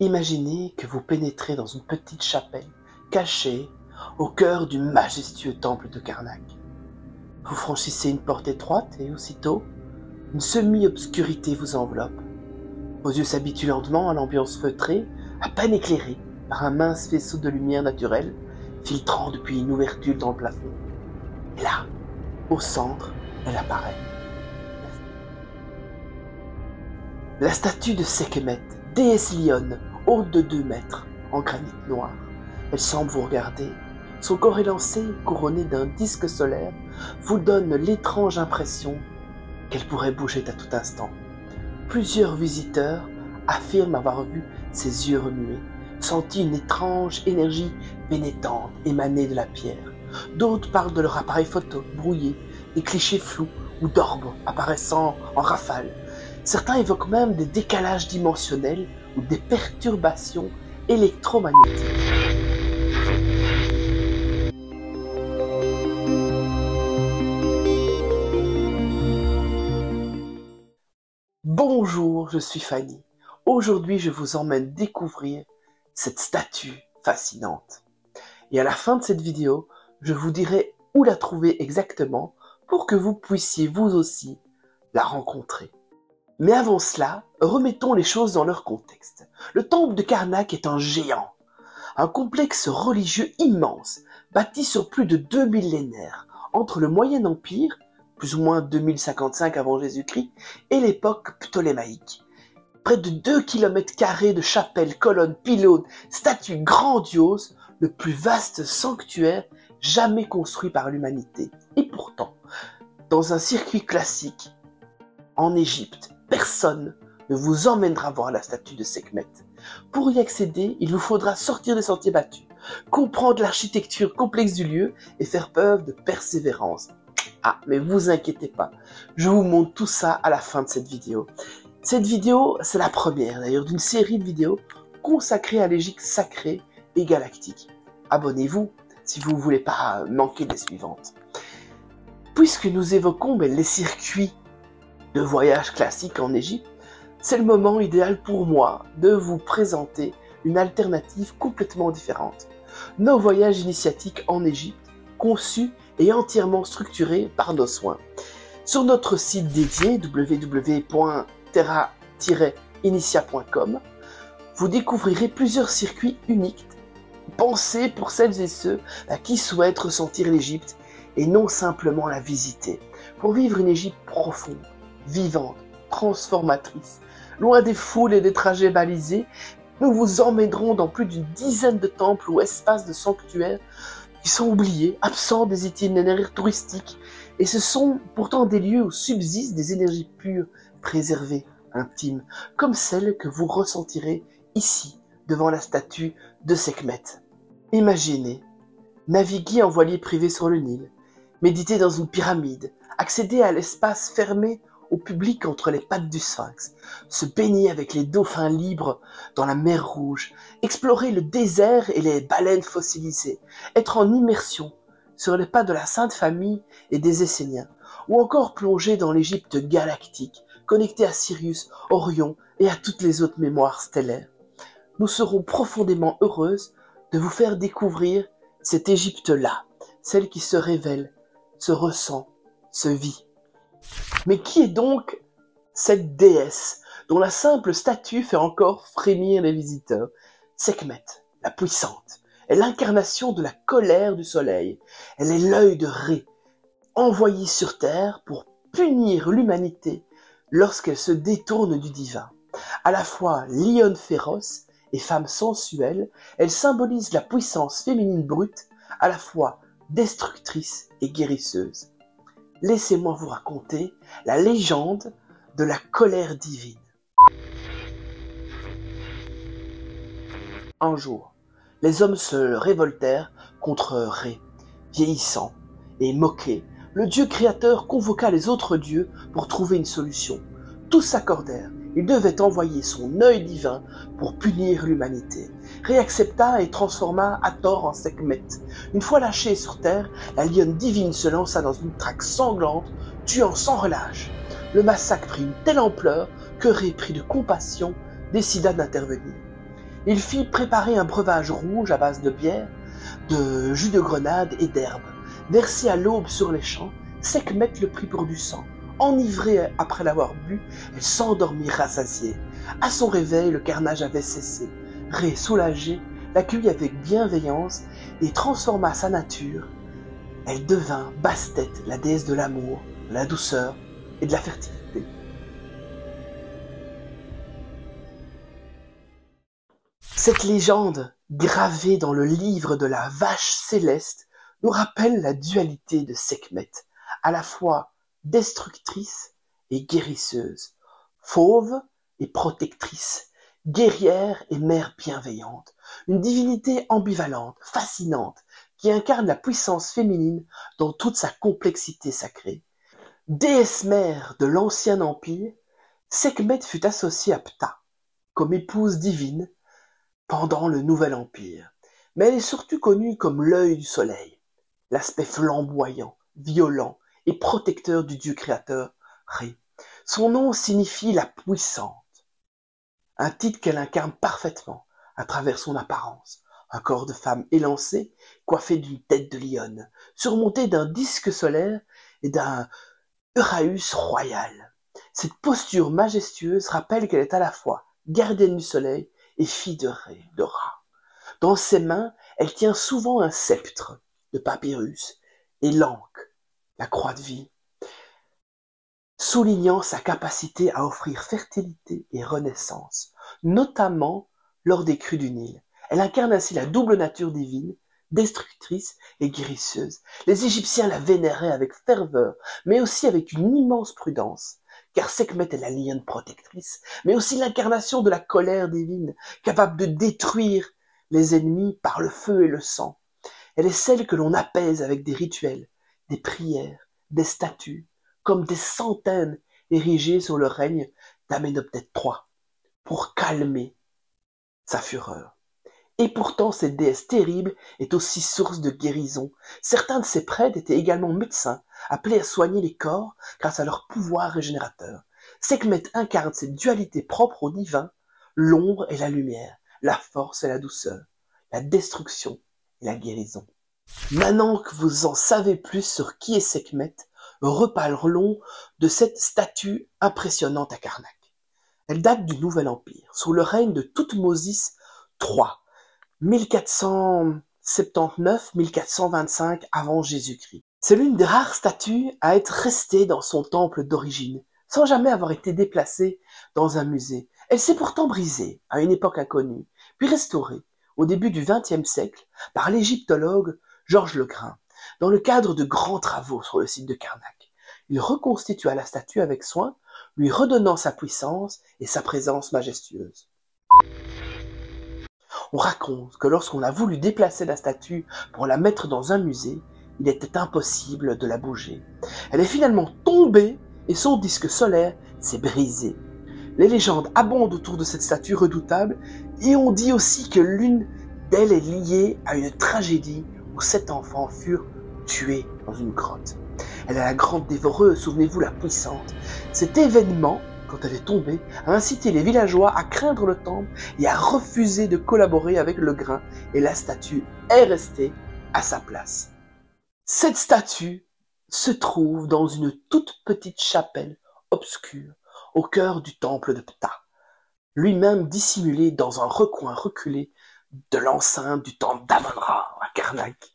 Imaginez que vous pénétrez dans une petite chapelle, cachée au cœur du majestueux temple de Karnak. Vous franchissez une porte étroite et aussitôt, une semi-obscurité vous enveloppe. Vos yeux s'habituent lentement à l'ambiance feutrée, à peine éclairée par un mince faisceau de lumière naturelle, filtrant depuis une ouverture dans le plafond. Et là, au centre, elle apparaît. La statue de Sekhmet, déesse lionne, haute de 2 mètres, en granit noir. Elle semble vous regarder. Son corps élancé, couronné d'un disque solaire, vous donne l'étrange impression qu'elle pourrait bouger à tout instant. Plusieurs visiteurs affirment avoir vu ses yeux remuer, senti une étrange énergie pénétrante émaner de la pierre. D'autres parlent de leur appareil photo brouillé, des clichés flous ou d'orbes apparaissant en rafales. Certains évoquent même des décalages dimensionnels ou des perturbations électromagnétiques. Bonjour, je suis Fanny. Aujourd'hui, je vous emmène découvrir cette statue fascinante. Et à la fin de cette vidéo, je vous dirai où la trouver exactement pour que vous puissiez vous aussi la rencontrer. Mais avant cela, remettons les choses dans leur contexte. Le temple de Karnak est un géant, un complexe religieux immense, bâti sur plus de 2 millénaires, entre le Moyen Empire, plus ou moins 2055 avant Jésus-Christ, et l'époque ptolémaïque. Près de 2 km² de chapelles, colonnes, pylônes, statues grandioses, le plus vaste sanctuaire jamais construit par l'humanité. Et pourtant, dans un circuit classique, en Égypte, personne ne vous emmènera voir la statue de Sekhmet. Pour y accéder, il vous faudra sortir des sentiers battus, comprendre l'architecture complexe du lieu et faire preuve de persévérance. Ah, mais vous inquiétez pas, je vous montre tout ça à la fin de cette vidéo. Cette vidéo, c'est la première d'ailleurs d'une série de vidéos consacrées à l'Égypte sacrée et galactique. Abonnez-vous si vous ne voulez pas manquer des suivantes. Puisque nous évoquons les circuits de voyage classique en Égypte, c'est le moment idéal pour moi de vous présenter une alternative complètement différente. Nos voyages initiatiques en Égypte, conçus et entièrement structurés par nos soins. Sur notre site dédié www.terra-initia.com, vous découvrirez plusieurs circuits uniques, pensés pour celles et ceux qui souhaitent ressentir l'Égypte et non simplement la visiter, pour vivre une Égypte profonde, vivante, transformatrice. Loin des foules et des trajets balisés, nous vous emmènerons dans plus d'une dizaine de temples ou espaces de sanctuaires qui sont oubliés, absents des itinéraires touristiques, et ce sont pourtant des lieux où subsistent des énergies pures, préservées, intimes, comme celles que vous ressentirez ici, devant la statue de Sekhmet. Imaginez, naviguer en voilier privé sur le Nil, méditer dans une pyramide, accéder à l'espace fermé au public entre les pattes du Sphinx, se baigner avec les dauphins libres dans la mer Rouge, explorer le désert et les baleines fossilisées, être en immersion sur les pas de la Sainte Famille et des Esséniens, ou encore plonger dans l'Égypte galactique, connecté à Sirius, Orion et à toutes les autres mémoires stellaires. Nous serons profondément heureuses de vous faire découvrir cette Égypte-là, celle qui se révèle, se ressent, se vit. Mais qui est donc cette déesse dont la simple statue fait encore frémir les visiteurs? Sekhmet, la puissante, est l'incarnation de la colère du soleil. Elle est l'œil de Ré, envoyé sur terre pour punir l'humanité lorsqu'elle se détourne du divin. À la fois lionne féroce et femme sensuelle, elle symbolise la puissance féminine brute, à la fois destructrice et guérisseuse. Laissez-moi vous raconter la légende de la colère divine. Un jour, les hommes se révoltèrent contre Ré. Vieillissant et moqué, le dieu créateur convoqua les autres dieux pour trouver une solution. Tous s'accordèrent. Il devait envoyer son œil divin pour punir l'humanité. Ré accepta et transforma Hathor en Sekhmet. Une fois lâchée sur terre, la lionne divine se lança dans une traque sanglante, tuant sans relâche. Le massacre prit une telle ampleur que Ré, pris de compassion, décida d'intervenir. Il fit préparer un breuvage rouge à base de bière, de jus de grenade et d'herbe. Versé à l'aube sur les champs, Sekhmet le prit pour du sang. Enivrée après l'avoir bu, elle s'endormit rassasiée. À son réveil, le carnage avait cessé. Ré, soulagée, l'accueillit avec bienveillance et transforma sa nature. Elle devint Bastet, la déesse de l'amour, de la douceur et de la fertilité. Cette légende, gravée dans le livre de la vache céleste, nous rappelle la dualité de Sekhmet, à la fois destructrice et guérisseuse, fauve et protectrice, guerrière et mère bienveillante, une divinité ambivalente, fascinante, qui incarne la puissance féminine dans toute sa complexité sacrée. Déesse mère de l'ancien empire, Sekhmet fut associée à Ptah comme épouse divine pendant le Nouvel Empire, mais elle est surtout connue comme l'œil du soleil, l'aspect flamboyant, violent et protecteur du dieu créateur Ré. Son nom signifie la puissante, un titre qu'elle incarne parfaitement à travers son apparence, un corps de femme élancé, coiffé d'une tête de lionne, surmonté d'un disque solaire et d'un Uraeus royal. Cette posture majestueuse rappelle qu'elle est à la fois gardienne du soleil et fille de Ré, de Ra. Dans ses mains, elle tient souvent un sceptre de papyrus et l'anque, la croix de vie, soulignant sa capacité à offrir fertilité et renaissance, notamment lors des crues du Nil. Elle incarne ainsi la double nature divine, destructrice et guérisseuse. Les Égyptiens la vénéraient avec ferveur, mais aussi avec une immense prudence, car Sekhmet est la lionne protectrice, mais aussi l'incarnation de la colère divine, capable de détruire les ennemis par le feu et le sang. Elle est celle que l'on apaise avec des rituels, des prières, des statues, comme des centaines érigées sur le règne d'Amenhotep III, pour calmer sa fureur. Et pourtant, cette déesse terrible est aussi source de guérison. Certains de ses prêtres étaient également médecins, appelés à soigner les corps grâce à leur pouvoir régénérateur. Sekhmet incarne cette dualité propre au divin, l'ombre et la lumière, la force et la douceur, la destruction et la guérison. Maintenant que vous en savez plus sur qui est Sekhmet, reparlons de cette statue impressionnante à Karnak. Elle date du Nouvel Empire, sous le règne de Thoutmôsis III, 1479-1425 avant Jésus-Christ. C'est l'une des rares statues à être restée dans son temple d'origine, sans jamais avoir été déplacée dans un musée. Elle s'est pourtant brisée à une époque inconnue, puis restaurée au début du XXe siècle par l'égyptologue Georges Legrain, dans le cadre de grands travaux sur le site de Karnak. Il reconstitua la statue avec soin, lui redonnant sa puissance et sa présence majestueuse. On raconte que lorsqu'on a voulu déplacer la statue pour la mettre dans un musée, il était impossible de la bouger. Elle est finalement tombée et son disque solaire s'est brisé. Les légendes abondent autour de cette statue redoutable et on dit aussi que l'une d'elles est liée à une tragédie où 7 enfants furent tués dans une grotte. Elle est la grande dévoreuse, souvenez-vous, la puissante. Cet événement, quand elle est tombée, a incité les villageois à craindre le temple et à refuser de collaborer avec Legrain, et la statue est restée à sa place. Cette statue se trouve dans une toute petite chapelle obscure au cœur du temple de Ptah, lui-même dissimulé dans un recoin reculé de l'enceinte du temple d'Amon-Ra à Karnak.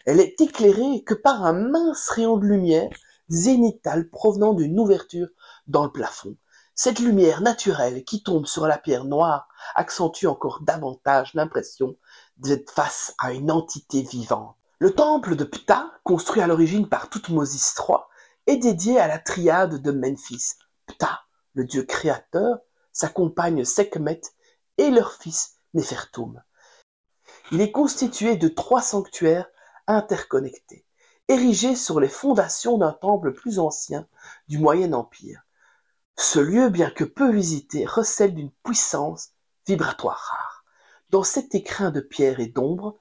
Elle est éclairée que par un mince rayon de lumière zénithale provenant d'une ouverture dans le plafond. Cette lumière naturelle qui tombe sur la pierre noire accentue encore davantage l'impression d'être face à une entité vivante. Le temple de Ptah, construit à l'origine par Thoutmôsis III, est dédié à la triade de Memphis. Ptah, le dieu créateur, sa compagne Sekhmet et leur fils Néfertum. Il est constitué de 3 sanctuaires interconnectés, érigés sur les fondations d'un temple plus ancien du Moyen Empire. Ce lieu, bien que peu visité, recèle d'une puissance vibratoire rare. Dans cet écrin de pierre et d'ombre,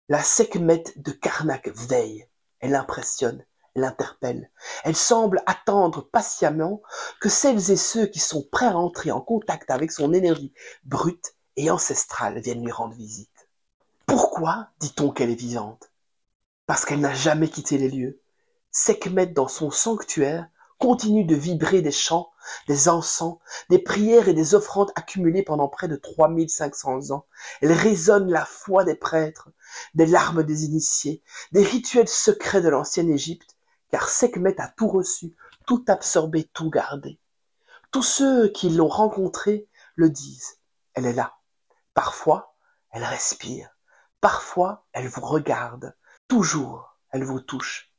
la Sekhmet de Karnak veille. Elle impressionne, elle interpelle. Elle semble attendre patiemment que celles et ceux qui sont prêts à entrer en contact avec son énergie brute et ancestrales viennent lui rendre visite. Pourquoi dit-on qu'elle est vivante? Parce qu'elle n'a jamais quitté les lieux. Sekhmet, dans son sanctuaire, continue de vibrer des chants, des encens, des prières et des offrandes accumulées pendant près de 3500 ans. Elle résonne la foi des prêtres, des larmes des initiés, des rituels secrets de l'ancienne Égypte, car Sekhmet a tout reçu, tout absorbé, tout gardé. Tous ceux qui l'ont rencontrée le disent. Elle est là. Parfois, elle respire. Parfois, elle vous regarde. Toujours, elle vous touche.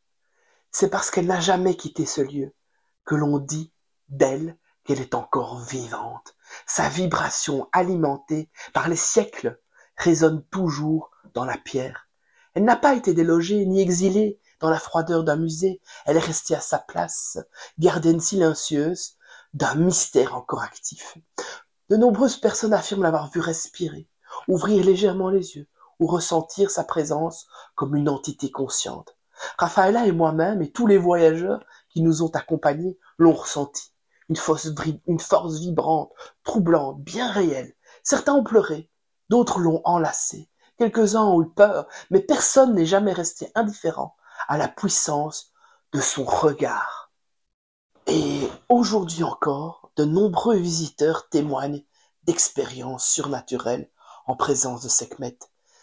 C'est parce qu'elle n'a jamais quitté ce lieu que l'on dit d'elle qu'elle est encore vivante. Sa vibration alimentée par les siècles résonne toujours dans la pierre. Elle n'a pas été délogée ni exilée dans la froideur d'un musée. Elle est restée à sa place, gardienne silencieuse d'un mystère encore actif. De nombreuses personnes affirment l'avoir vue respirer, ouvrir légèrement les yeux ou ressentir sa présence comme une entité consciente. Raphaëlla et moi-même et tous les voyageurs qui nous ont accompagnés l'ont ressenti. Une force vibrante, troublante, bien réelle. Certains ont pleuré, d'autres l'ont enlacée. Quelques-uns ont eu peur, mais personne n'est jamais resté indifférent à la puissance de son regard. Et aujourd'hui encore, de nombreux visiteurs témoignent d'expériences surnaturelles en présence de Sekhmet.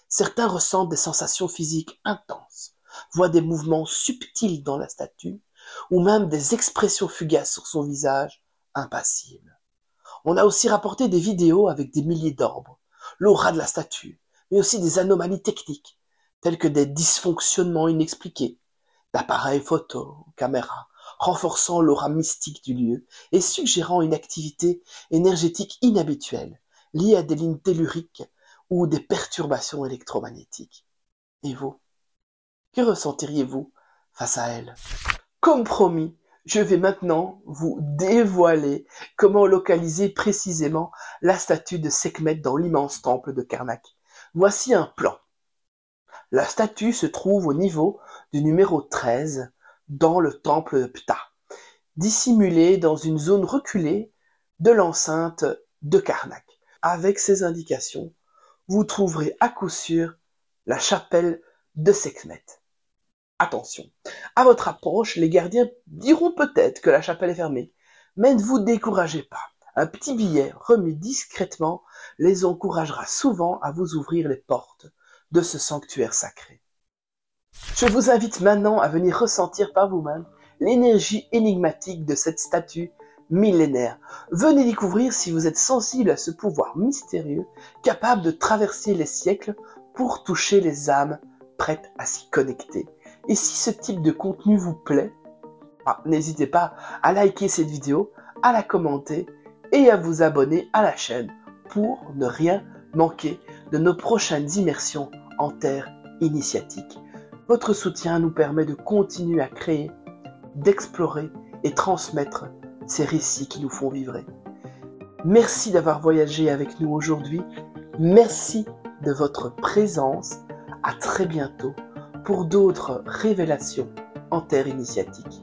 Certains ressentent des sensations physiques intenses, voient des mouvements subtils dans la statue, ou même des expressions fugaces sur son visage, impassible. On a aussi rapporté des vidéos avec des milliers d'orbes, l'aura de la statue, mais aussi des anomalies techniques, telles que des dysfonctionnements inexpliqués, d'appareils photo, caméras, renforçant l'aura mystique du lieu et suggérant une activité énergétique inhabituelle, liée à des lignes telluriques ou des perturbations électromagnétiques. Et vous? Que ressentiriez-vous face à elle? Comme promis, je vais maintenant vous dévoiler comment localiser précisément la statue de Sekhmet dans l'immense temple de Karnak. Voici un plan. La statue se trouve au niveau du numéro 13 dans le temple de Ptah, dissimulée dans une zone reculée de l'enceinte de Karnak. Avec ces indications, vous trouverez à coup sûr la chapelle de Sekhmet. Attention, à votre approche, les gardiens diront peut-être que la chapelle est fermée, mais ne vous découragez pas. Un petit billet remis discrètement les encouragera souvent à vous ouvrir les portes de ce sanctuaire sacré. Je vous invite maintenant à venir ressentir par vous-même l'énergie énigmatique de cette statue millénaire. Venez découvrir si vous êtes sensible à ce pouvoir mystérieux capable de traverser les siècles pour toucher les âmes prêtes à s'y connecter. Et si ce type de contenu vous plaît, n'hésitez pas à liker cette vidéo, à la commenter et à vous abonner à la chaîne pour ne rien manquer de nos prochaines immersions en terre initiatique. Votre soutien nous permet de continuer à créer, d'explorer et transmettre ces récits qui nous font vibrer. Merci d'avoir voyagé avec nous aujourd'hui. Merci de votre présence. À très bientôt pour d'autres révélations en terre initiatique.